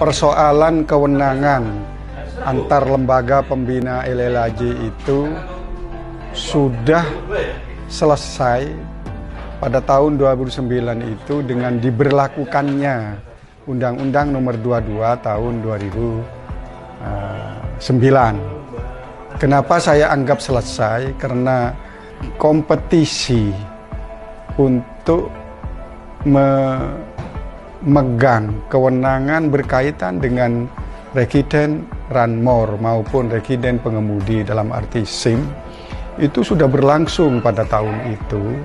persoalan kewenangan antar lembaga pembina LLAJ itu sudah selesai pada tahun 2009 itu dengan diberlakukannya Undang-Undang Nomor 22 tahun 2009. Kenapa saya anggap selesai? Karena kompetisi untuk memegang kewenangan berkaitan dengan rekiden ranmor maupun rekiden pengemudi dalam arti SIM itu sudah berlangsung pada tahun itu,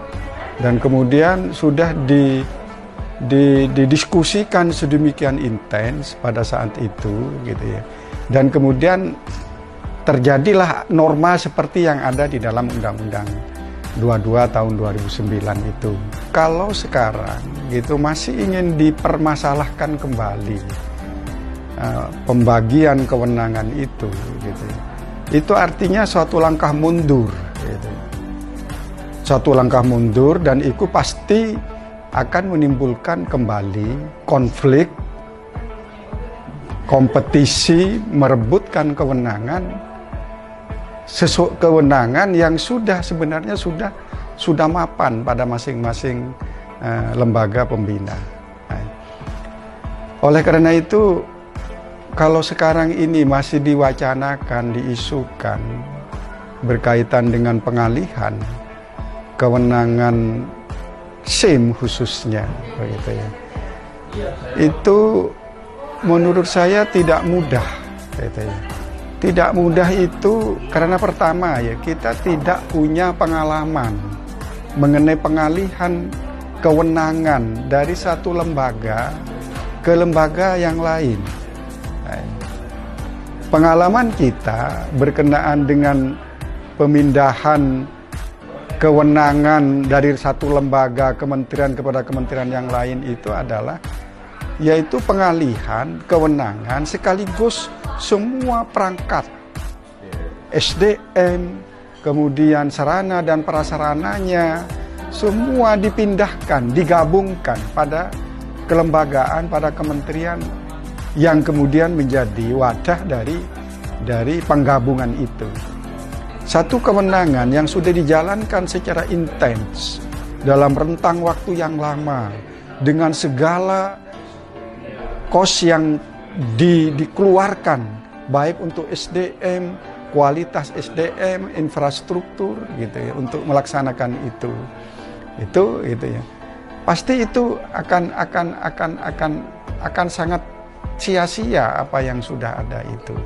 dan kemudian sudah didiskusikan sedemikian intens pada saat itu gitu ya, dan kemudian terjadilah norma seperti yang ada di dalam Undang-Undang 22 tahun 2009 itu. Kalau sekarang gitu masih ingin dipermasalahkan kembali pembagian kewenangan itu gitu, itu artinya suatu langkah mundur gitu. Suatu langkah mundur, dan itu pasti akan menimbulkan kembali konflik, kompetisi merebutkan kewenangan yang sebenarnya sudah mapan pada masing-masing lembaga pembina. Oleh karena itu, kalau sekarang ini masih diwacanakan, diisukan berkaitan dengan pengalihan kewenangan SIM khususnya, begitu ya, itu menurut saya tidak mudah, gitu ya. Tidak mudah itu karena pertama ya, kita tidak punya pengalaman mengenai pengalihan kewenangan dari satu lembaga ke lembaga yang lain. Pengalaman kita berkenaan dengan pemindahan kewenangan dari satu lembaga kementerian kepada kementerian yang lain itu adalah yaitu pengalihan kewenangan sekaligus semua perangkat SDM, kemudian sarana dan prasarananya, semua dipindahkan, digabungkan pada kelembagaan, pada kementerian yang kemudian menjadi wadah dari penggabungan itu. Satu kewenangan yang sudah dijalankan secara intens dalam rentang waktu yang lama dengan segala kos yang dikeluarkan baik untuk SDM, kualitas SDM, infrastruktur gitu ya, untuk melaksanakan itu ya. Pasti itu akan sangat sia-sia apa yang sudah ada itu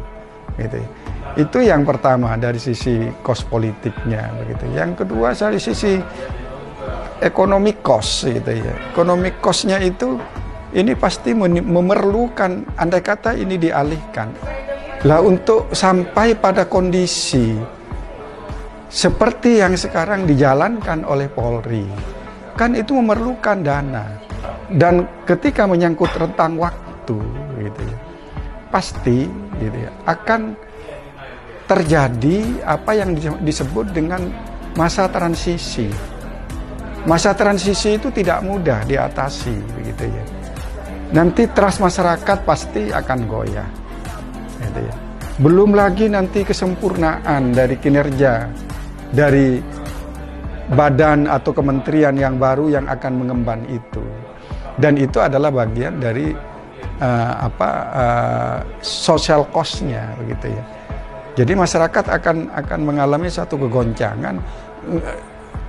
gitu ya. Itu yang pertama dari sisi kos politiknya begitu. Yang kedua dari sisi ekonomi kos gitu ya. Ekonomi kosnya itu ini pasti memerlukan, andai kata ini dialihkan. Lah untuk sampai pada kondisi seperti yang sekarang dijalankan oleh Polri, kan itu memerlukan dana. Dan ketika menyangkut rentang waktu gitu ya, pasti gitu ya, akan terjadi apa yang disebut dengan masa transisi. Masa transisi itu tidak mudah diatasi begitu ya. Nanti trust masyarakat pasti akan goyah gitu ya. Belum lagi nanti kesempurnaan dari kinerja dari badan atau kementerian yang baru yang akan mengemban itu, dan itu adalah bagian dari social cost-nya begitu ya. Jadi masyarakat akan mengalami satu kegoncangan.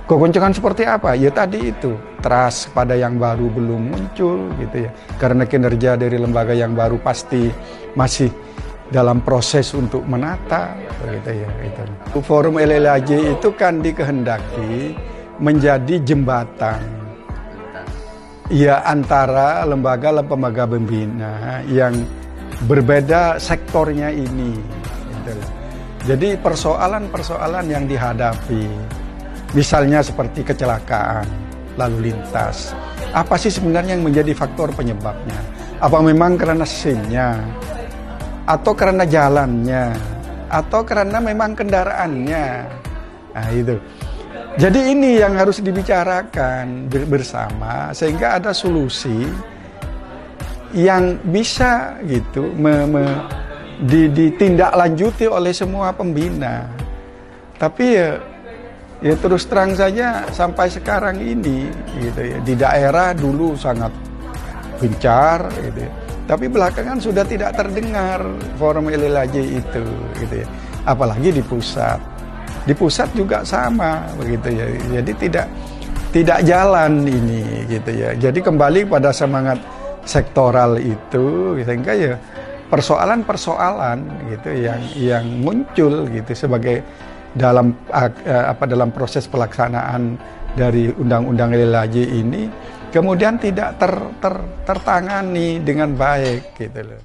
Kegoncangan seperti apa? Ya tadi itu, trust pada yang baru belum muncul gitu ya. Karena kinerja dari lembaga yang baru pasti masih dalam proses untuk menata begitu ya. Gitu. Forum LLAJ itu kan dikehendaki menjadi jembatan ya antara lembaga pembina yang berbeda sektornya ini. Gitu. Jadi persoalan-persoalan yang dihadapi, misalnya seperti kecelakaan lalu lintas, apa sih sebenarnya yang menjadi faktor penyebabnya? Apa memang karena SIM-nya, atau karena jalannya, atau karena memang kendaraannya? Nah itu. Jadi ini yang harus dibicarakan bersama sehingga ada solusi yang bisa gitu ditindaklanjuti oleh semua pembina. Tapi ya terus terang saja sampai sekarang ini gitu ya, di daerah dulu sangat gencar gitu ya. Tapi belakangan sudah tidak terdengar forum LLAJ itu gitu ya. Apalagi di pusat. Di pusat juga sama begitu ya. Jadi tidak jalan ini gitu ya. Jadi kembali pada semangat sektoral itu sehingga ya persoalan-persoalan gitu yang muncul gitu sebagai dalam dalam proses pelaksanaan dari undang-undang LLAJ ini kemudian tidak tertangani dengan baik gitu loh.